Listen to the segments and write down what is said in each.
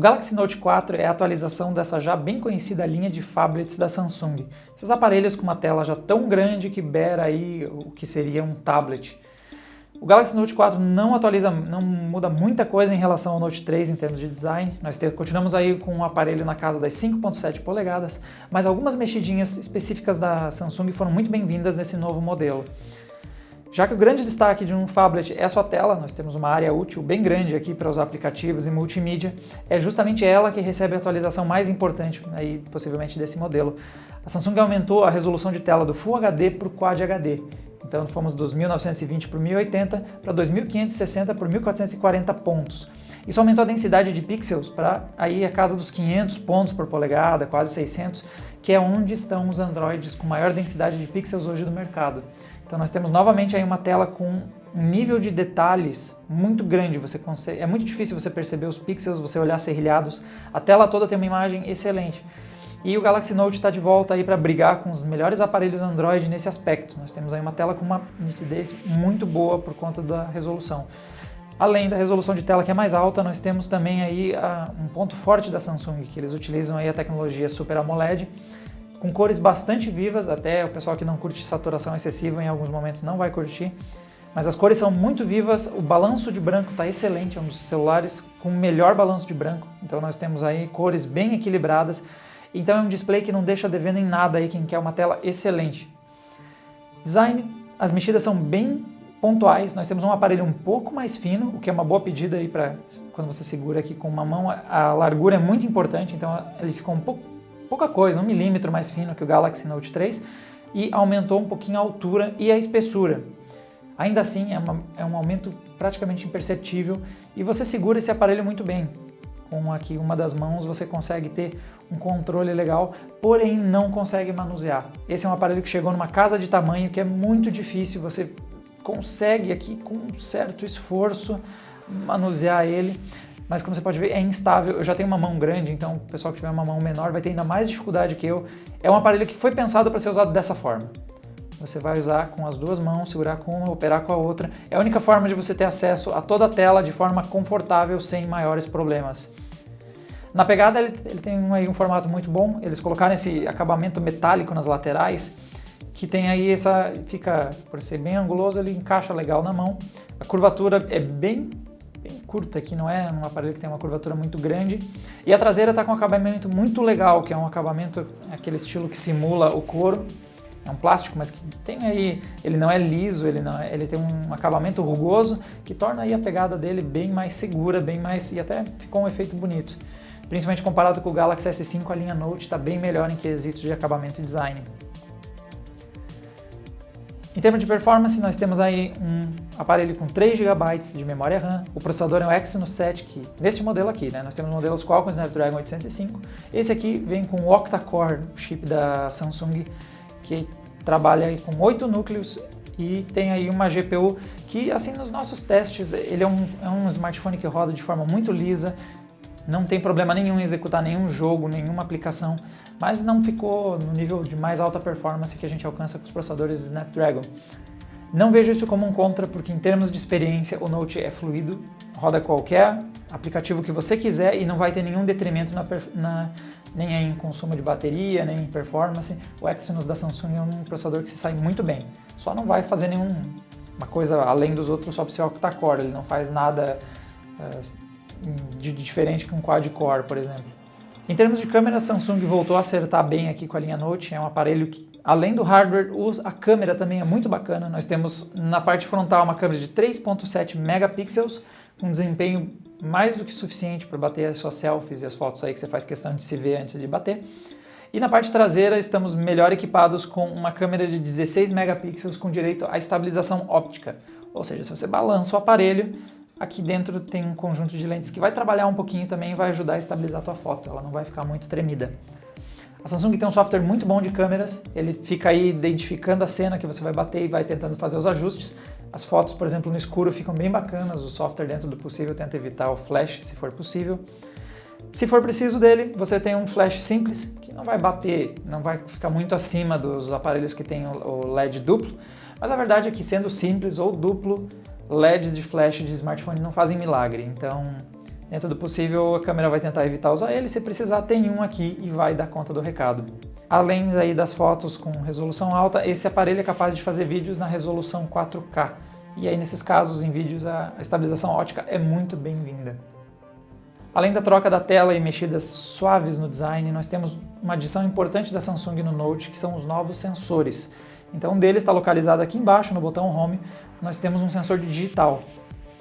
Galaxy Note 4 é a atualização dessa já bem conhecida linha de phablets da Samsung. Esses aparelhos com uma tela já tão grande que beira aí o que seria um tablet. O Galaxy Note 4 não muda muita coisa em relação ao Note 3 em termos de design. Nós continuamos aí com um aparelho na casa das 5.7 polegadas, mas algumas mexidinhas específicas da Samsung foram muito bem-vindas nesse novo modelo. Já que o grande destaque de um phablet é a sua tela, nós temos uma área útil bem grande aqui para usar aplicativos e multimídia, é justamente ela que recebe a atualização mais importante, aí, possivelmente, desse modelo. A Samsung aumentou a resolução de tela do Full HD para o Quad HD. Então fomos dos 1920 por 1080 para 2560 por 1440 pontos. Isso aumentou a densidade de pixels para aí a casa dos 500 pontos por polegada, quase 600, que é onde estão os Androids com maior densidade de pixels hoje do mercado. Então nós temos novamente aí uma tela com um nível de detalhes muito grande. É muito difícil você perceber os pixels, você olhar serrilhados. A tela toda tem uma imagem excelente. E o Galaxy Note está de volta aí para brigar com os melhores aparelhos Android nesse aspecto. Nós temos aí uma tela com uma nitidez muito boa por conta da resolução. Além da resolução de tela que é mais alta, nós temos também aí um ponto forte da Samsung, que eles utilizam aí a tecnologia Super AMOLED, com cores bastante vivas, até o pessoal que não curte saturação excessiva em alguns momentos não vai curtir, mas as cores são muito vivas, o balanço de branco está excelente, é um dos celulares com o melhor balanço de branco, então nós temos aí cores bem equilibradas, então é um display que não deixa devendo em nada aí quem quer uma tela excelente. Design, as mexidas são bem pontuais, nós temos um aparelho um pouco mais fino, o que é uma boa pedida aí para quando você segura aqui com uma mão, a largura é muito importante, então ele ficou pouca coisa, 1 milímetro mais fino que o Galaxy Note 3 e aumentou um pouquinho a altura e a espessura. Ainda assim é um aumento praticamente imperceptível e você segura esse aparelho muito bem. Com aqui uma das mãos você consegue ter um controle legal, porém não consegue manusear. Esse é um aparelho que chegou numa casa de tamanho que é muito difícil, você consegue aqui com um certo esforço manusear ele, mas como você pode ver é instável. Eu já tenho uma mão grande, então o pessoal que tiver uma mão menor vai ter ainda mais dificuldade que eu. É um aparelho que foi pensado para ser usado dessa forma. Você vai usar com as duas mãos, segurar com uma, operar com a outra. É a única forma de você ter acesso a toda a tela de forma confortável, sem maiores problemas. Na pegada ele tem aí um formato muito bom, eles colocaram esse acabamento metálico nas laterais, que tem aí fica, por ser bem anguloso, ele encaixa legal na mão. A curvatura é bem curta aqui, não é um aparelho que tem uma curvatura muito grande. E a traseira está com um acabamento muito legal, que é um acabamento, aquele estilo que simula o couro. É um plástico, mas que tem aí, ele não é liso, ele tem um acabamento rugoso, que torna aí a pegada dele bem mais segura, e até ficou um efeito bonito. Principalmente comparado com o Galaxy S5, a linha Note está bem melhor em quesitos de acabamento e design. Em termos de performance, nós temos aí um aparelho com 3 GB de memória RAM, o processador é o Exynos 7, que neste modelo aqui, né, nós temos modelos Qualcomm Snapdragon 805, esse aqui vem com o Octa-Core, o chip da Samsung, que trabalha aí com 8 núcleos e tem aí uma GPU que, assim, nos nossos testes, ele é um smartphone que roda de forma muito lisa, não tem problema nenhum em executar nenhum jogo, nenhuma aplicação, mas não ficou no nível de mais alta performance que a gente alcança com os processadores Snapdragon. Não vejo isso como um contra, porque em termos de experiência o Note é fluido, roda qualquer aplicativo que você quiser e não vai ter nenhum detrimento nem em consumo de bateria, nem em performance. O Exynos da Samsung é um processador que se sai muito bem, só não vai fazer nenhuma coisa além dos outros só para ser octa-core, ele não faz nada de diferente que um quad-core, por exemplo. Em termos de câmera, a Samsung voltou a acertar bem aqui com a linha Note, é um aparelho que, além do hardware, a câmera também é muito bacana. Nós temos na parte frontal uma câmera de 3.7 megapixels, com desempenho mais do que suficiente para bater as suas selfies e as fotos aí que você faz questão de se ver antes de bater. E na parte traseira estamos melhor equipados com uma câmera de 16 megapixels com direito à estabilização óptica. Ou seja, se você balança o aparelho, aqui dentro tem um conjunto de lentes que vai trabalhar um pouquinho também e vai ajudar a estabilizar a tua foto, ela não vai ficar muito tremida. A Samsung tem um software muito bom de câmeras, ele fica aí identificando a cena que você vai bater e vai tentando fazer os ajustes. As fotos, por exemplo, no escuro ficam bem bacanas, o software dentro do possível tenta evitar o flash, se for possível. Se for preciso dele, você tem um flash simples, que não vai bater, não vai ficar muito acima dos aparelhos que tem o LED duplo, mas a verdade é que sendo simples ou duplo, LEDs de flash de smartphone não fazem milagre, então Dentro do possível, a câmera vai tentar evitar usar ele, se precisar tem um aqui e vai dar conta do recado. Além daí das fotos com resolução alta, esse aparelho é capaz de fazer vídeos na resolução 4K. E aí nesses casos, em vídeos, a estabilização ótica é muito bem-vinda. Além da troca da tela e mexidas suaves no design, nós temos uma adição importante da Samsung no Note, que são os novos sensores. Então um deles está localizado aqui embaixo no botão Home, nós temos um sensor de digital.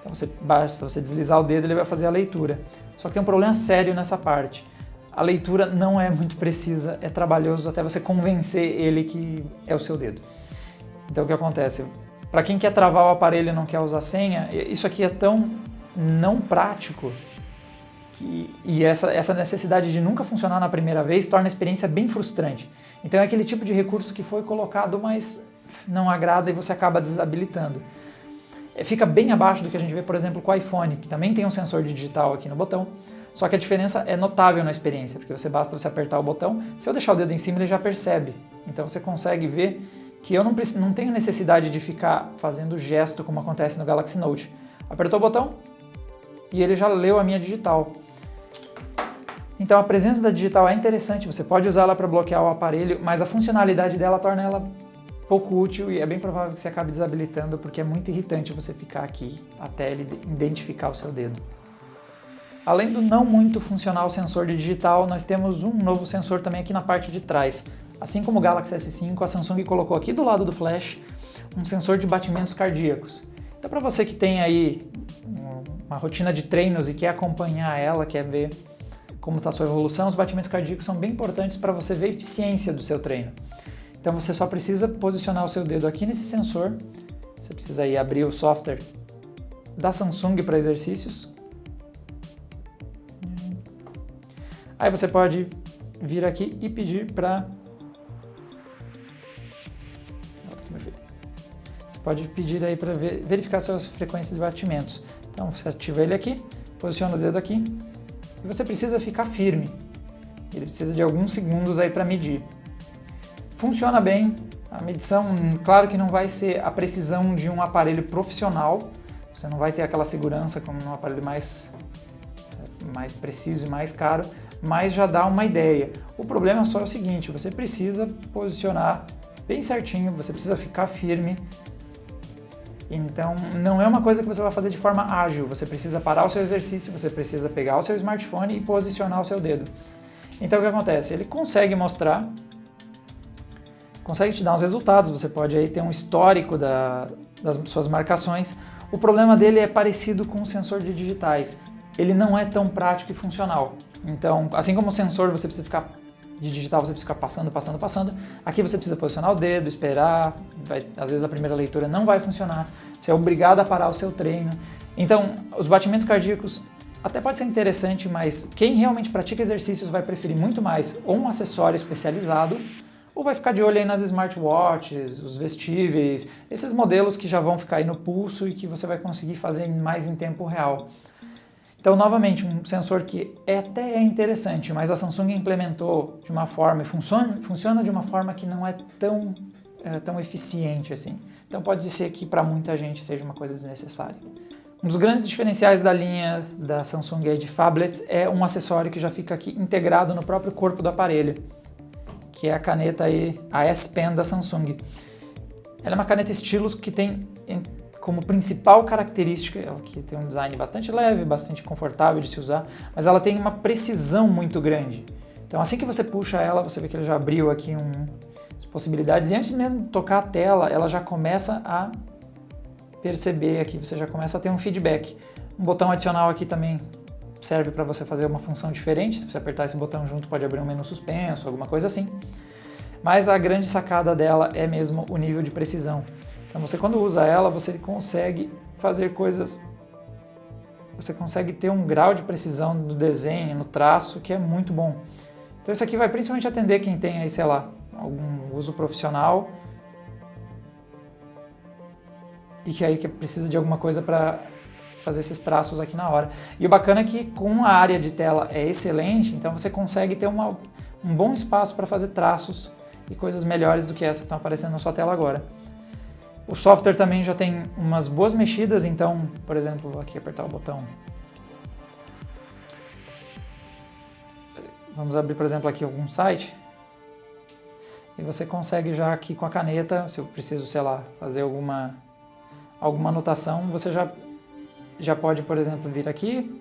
Então basta você deslizar o dedo, ele vai fazer a leitura. Só que tem um problema sério nessa parte. A leitura não é muito precisa, é trabalhoso até você convencer ele que é o seu dedo. Então o que acontece? Para quem quer travar o aparelho e não quer usar senha, isso aqui é tão não prático e essa necessidade de nunca funcionar na primeira vez torna a experiência bem frustrante. Então é aquele tipo de recurso que foi colocado, mas não agrada e você acaba desabilitando. Fica bem abaixo do que a gente vê, por exemplo, com o iPhone, que também tem um sensor de digital aqui no botão, só que a diferença é notável na experiência, porque basta você apertar o botão, se eu deixar o dedo em cima ele já percebe. Então você consegue ver que eu não tenho necessidade de ficar fazendo gesto como acontece no Galaxy Note. Apertou o botão e ele já leu a minha digital. Então a presença da digital é interessante, você pode usá-la para bloquear o aparelho, mas a funcionalidade dela torna ela pouco útil e é bem provável que você acabe desabilitando porque é muito irritante você ficar aqui até ele identificar o seu dedo. Além do não muito funcional sensor de digital, nós temos um novo sensor também aqui na parte de trás. Assim como o Galaxy S5, a Samsung colocou aqui do lado do flash um sensor de batimentos cardíacos. Então para você que tem aí uma rotina de treinos e quer acompanhar ela, quer ver como está a sua evolução, os batimentos cardíacos são bem importantes para você ver a eficiência do seu treino. Então você só precisa posicionar o seu dedo aqui nesse sensor, você precisa aí abrir o software da Samsung para exercícios. Aí você pode vir aqui e pedir para... Você pode pedir aí para verificar suas frequências de batimentos. Então você ativa ele aqui, posiciona o dedo aqui e você precisa ficar firme. Ele precisa de alguns segundos aí para medir. Funciona bem, a medição, claro que não vai ser a precisão de um aparelho profissional, você não vai ter aquela segurança como num aparelho mais preciso e mais caro, mas já dá uma ideia. O problema só é o seguinte, você precisa posicionar bem certinho, você precisa ficar firme, então não é uma coisa que você vai fazer de forma ágil, você precisa parar o seu exercício, você precisa pegar o seu smartphone e posicionar o seu dedo. Então o que acontece? Ele consegue mostrar, consegue te dar uns resultados, você pode aí ter um histórico das suas marcações. O problema dele é parecido com o sensor de digitais, ele não é tão prático e funcional. Então, assim como o sensor você precisa ficar de digital, você precisa ficar passando, aqui você precisa posicionar o dedo, esperar, às vezes a primeira leitura não vai funcionar, você é obrigado a parar o seu treino. Então, os batimentos cardíacos até pode ser interessante, mas quem realmente pratica exercícios vai preferir muito mais ou um acessório especializado, ou vai ficar de olho aí nas smartwatches, os vestíveis, esses modelos que já vão ficar aí no pulso e que você vai conseguir fazer mais em tempo real. Então, novamente, um sensor que até é interessante, mas a Samsung implementou de uma forma, e funciona de uma forma que não é tão eficiente assim. Então pode ser que para muita gente seja uma coisa desnecessária. Um dos grandes diferenciais da linha da Samsung aí de phablets é um acessório que já fica aqui integrado no próprio corpo do aparelho, que é a caneta aí, a S Pen da Samsung. Ela é uma caneta stylus que tem como principal característica, ela que tem um design bastante leve, bastante confortável de se usar, mas ela tem uma precisão muito grande. Então assim que você puxa ela, você vê que ele já abriu aqui as possibilidades, e antes mesmo de tocar a tela, ela já começa a perceber aqui, você já começa a ter um feedback. Um botão adicional aqui também serve para você fazer uma função diferente, se você apertar esse botão junto pode abrir um menu suspenso, alguma coisa assim. Mas a grande sacada dela é mesmo o nível de precisão. Então você quando usa ela, você consegue fazer coisas, você consegue ter um grau de precisão no desenho, no traço, que é muito bom. Então isso aqui vai principalmente atender quem tem aí, sei lá, algum uso profissional e que aí precisa de alguma coisa para fazer esses traços aqui na hora. E o bacana é que com a área de tela é excelente, então você consegue ter um bom espaço para fazer traços e coisas melhores do que essa que estão aparecendo na sua tela agora. O software também já tem umas boas mexidas, então, por exemplo, aqui apertar o botão Vamos abrir, por exemplo, aqui algum site. E você consegue já aqui com a caneta, se eu preciso, sei lá, fazer alguma anotação, você já pode, por exemplo, vir aqui,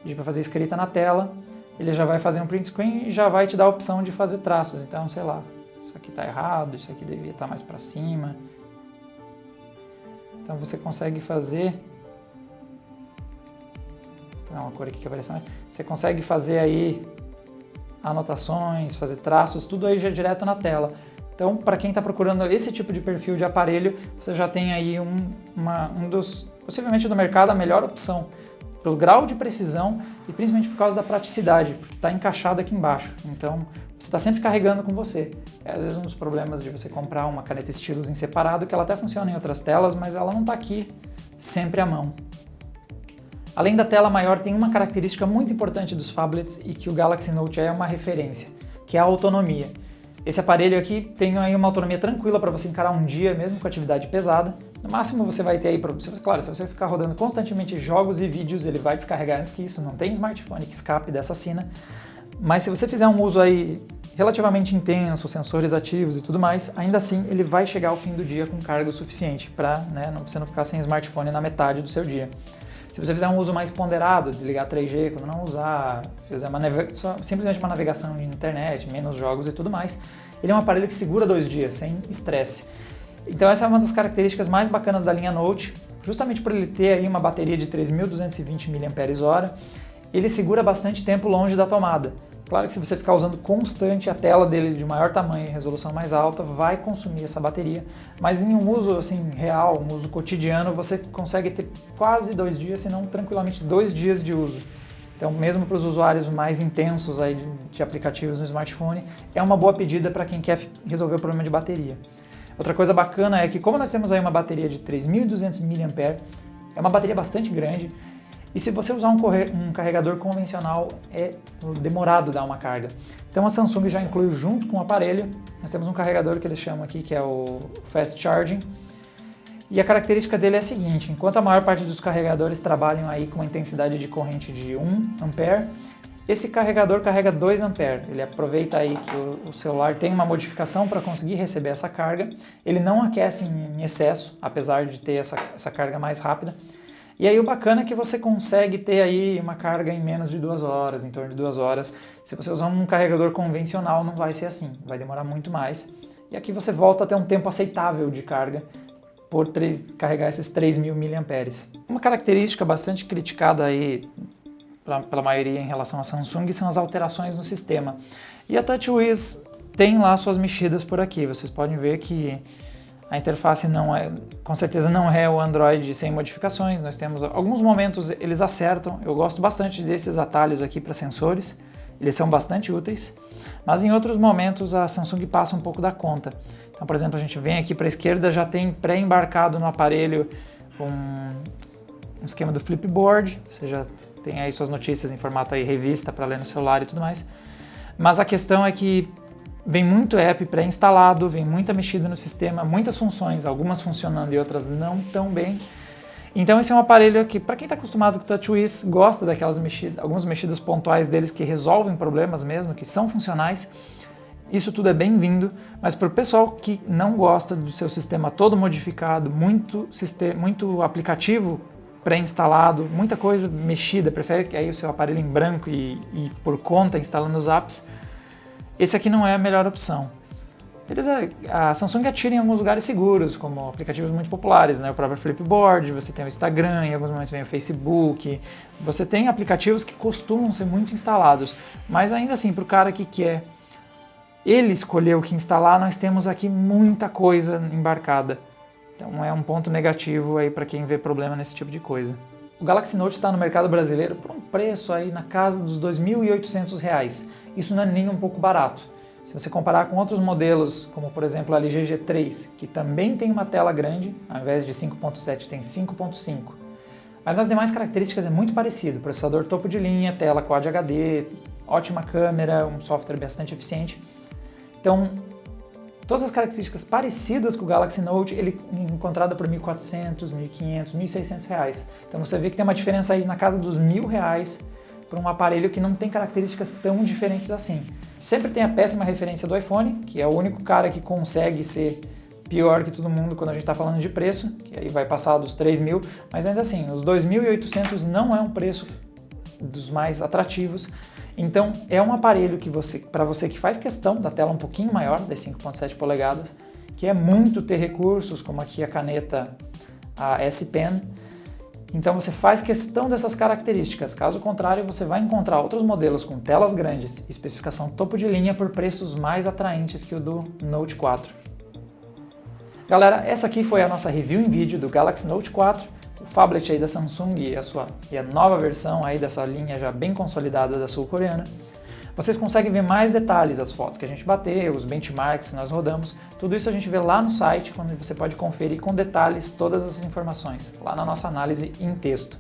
pedir para fazer escrita na tela, ele já vai fazer um print screen e já vai te dar a opção de fazer traços. Então, sei lá, isso aqui está errado, isso aqui devia estar mais para cima. Então você consegue fazer... Vou pegar uma cor aqui que apareceu, né? Você consegue fazer aí anotações, fazer traços, tudo aí já direto na tela. Então, para quem está procurando esse tipo de perfil de aparelho, você já tem aí possivelmente do mercado, a melhor opção, pelo grau de precisão e principalmente por causa da praticidade, porque está encaixado aqui embaixo. Então, você está sempre carregando com você. É, às vezes um dos problemas de você comprar uma caneta Stylus em separado, que ela até funciona em outras telas, mas ela não está aqui sempre à mão. Além da tela maior, tem uma característica muito importante dos phablets e que o Galaxy Note é uma referência, que é a autonomia. Esse aparelho aqui tem aí uma autonomia tranquila para você encarar um dia, mesmo com atividade pesada. No máximo você vai ter aí, claro, se você ficar rodando constantemente jogos e vídeos, ele vai descarregar antes que isso, não tem smartphone que escape dessa sina. Mas se você fizer um uso aí relativamente intenso, sensores ativos e tudo mais, ainda assim ele vai chegar ao fim do dia com carga o suficiente para você não ficar sem smartphone na metade do seu dia. Se você fizer um uso mais ponderado, desligar 3G quando não usar, fizer simplesmente uma navegação de internet, menos jogos e tudo mais, ele é um aparelho que segura 2 dias, sem estresse. Então essa é uma das características mais bacanas da linha Note, justamente por ele ter aí uma bateria de 3.220 mAh, ele segura bastante tempo longe da tomada. Claro que se você ficar usando constante a tela dele de maior tamanho e resolução mais alta, vai consumir essa bateria, mas em um uso assim, real, um uso cotidiano, você consegue ter quase 2 dias, se não tranquilamente 2 dias de uso. Então, mesmo para os usuários mais intensos aí de aplicativos no smartphone, é uma boa pedida para quem quer resolver o problema de bateria. Outra coisa bacana é que, como nós temos aí uma bateria de 3.200 mAh, é uma bateria bastante grande, e se você usar um carregador convencional, é demorado dar uma carga. Então a Samsung já inclui junto com o aparelho, nós temos um carregador que eles chamam aqui, que é o Fast Charging, e a característica dele é a seguinte: enquanto a maior parte dos carregadores trabalham aí com uma intensidade de corrente de 1 A, esse carregador carrega 2 A. Ele aproveita aí que o celular tem uma modificação para conseguir receber essa carga, ele não aquece em excesso, apesar de ter essa carga mais rápida. E aí o bacana é que você consegue ter aí uma carga em menos de 2 horas, em torno de 2 horas. Se você usar um carregador convencional não vai ser assim, vai demorar muito mais. E aqui você volta a ter um tempo aceitável de carga por carregar esses 3.000 mAh. Uma característica bastante criticada aí pela maioria em relação à Samsung são as alterações no sistema. E a TouchWiz tem lá suas mexidas por aqui, vocês podem ver que a interface com certeza não é o Android sem modificações, nós temos alguns momentos eles acertam, eu gosto bastante desses atalhos aqui para sensores, eles são bastante úteis, mas em outros momentos a Samsung passa um pouco da conta. Então, por exemplo, a gente vem aqui para a esquerda, já tem pré-embarcado no aparelho um esquema do Flipboard, você já tem aí suas notícias em formato aí revista para ler no celular e tudo mais, mas a questão é que vem muito app pré-instalado, vem muita mexida no sistema, muitas funções, algumas funcionando e outras não tão bem. Então esse é um aparelho que, para quem está acostumado com o TouchWiz, gosta daquelas mexidas, algumas mexidas pontuais deles que resolvem problemas mesmo, que são funcionais, isso tudo é bem-vindo, mas para o pessoal que não gosta do seu sistema todo modificado, muito aplicativo pré-instalado, muita coisa mexida, prefere que aí o seu aparelho em branco e por conta instalando os apps, esse aqui não é a melhor opção. A Samsung atira em alguns lugares seguros, como aplicativos muito populares, né? O próprio Flipboard, você tem o Instagram, em alguns momentos vem o Facebook, você tem aplicativos que costumam ser muito instalados, mas ainda assim, para o cara que quer ele escolher o que instalar, nós temos aqui muita coisa embarcada. Então é um ponto negativo aí para quem vê problema nesse tipo de coisa. O Galaxy Note está no mercado brasileiro por um preço aí na casa dos R$ 2.800. Isso não é nem um pouco barato. Se você comparar com outros modelos, como por exemplo a LG G3, que também tem uma tela grande, ao invés de 5.7 tem 5.5. Mas nas demais características é muito parecido, processador topo de linha, tela Quad HD, ótima câmera, um software bastante eficiente. Então, todas as características parecidas com o Galaxy Note, ele é encontrado por R$ 1.400, R$ 1.500, R$ 1.600. Então você vê que tem uma diferença aí na casa dos R$ 1.000 para um aparelho que não tem características tão diferentes assim. Sempre tem a péssima referência do iPhone, que é o único cara que consegue ser pior que todo mundo quando a gente está falando de preço, que aí vai passar dos 3.000, mas ainda assim, os 2.800 não é um preço dos mais atrativos. Então é um aparelho que para você que faz questão da tela um pouquinho maior, das 5.7 polegadas, que é muito ter recursos, como aqui a caneta, a S Pen. Então você faz questão dessas características, caso contrário você vai encontrar outros modelos com telas grandes, especificação topo de linha por preços mais atraentes que o do Note 4. Galera, essa aqui foi a nossa review em vídeo do Galaxy Note 4, o phablet aí da Samsung e a nova versão aí dessa linha já bem consolidada da sul-coreana. Vocês conseguem ver mais detalhes, as fotos que a gente bateu, os benchmarks que nós rodamos, tudo isso a gente vê lá no site, quando você pode conferir com detalhes todas essas informações, lá na nossa análise em texto.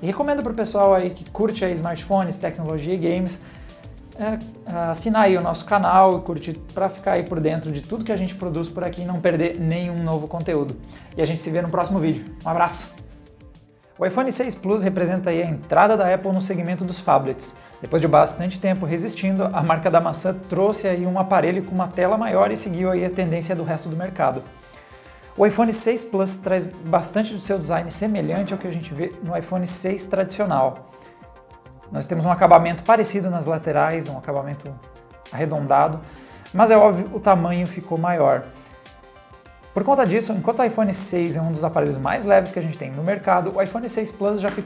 E recomendo para o pessoal aí que curte aí smartphones, tecnologia e games, assinar aí o nosso canal e curtir para ficar aí por dentro de tudo que a gente produz por aqui e não perder nenhum novo conteúdo. E a gente se vê no próximo vídeo. Um abraço! O iPhone 6 Plus representa aí a entrada da Apple no segmento dos phablets. Depois de bastante tempo resistindo, a marca da maçã trouxe aí um aparelho com uma tela maior e seguiu aí a tendência do resto do mercado. O iPhone 6 Plus traz bastante do seu design semelhante ao que a gente vê no iPhone 6 tradicional. Nós temos um acabamento parecido nas laterais, um acabamento arredondado, mas é óbvio, o tamanho ficou maior. Por conta disso, enquanto o iPhone 6 é um dos aparelhos mais leves que a gente tem no mercado, o iPhone 6 Plus já ficou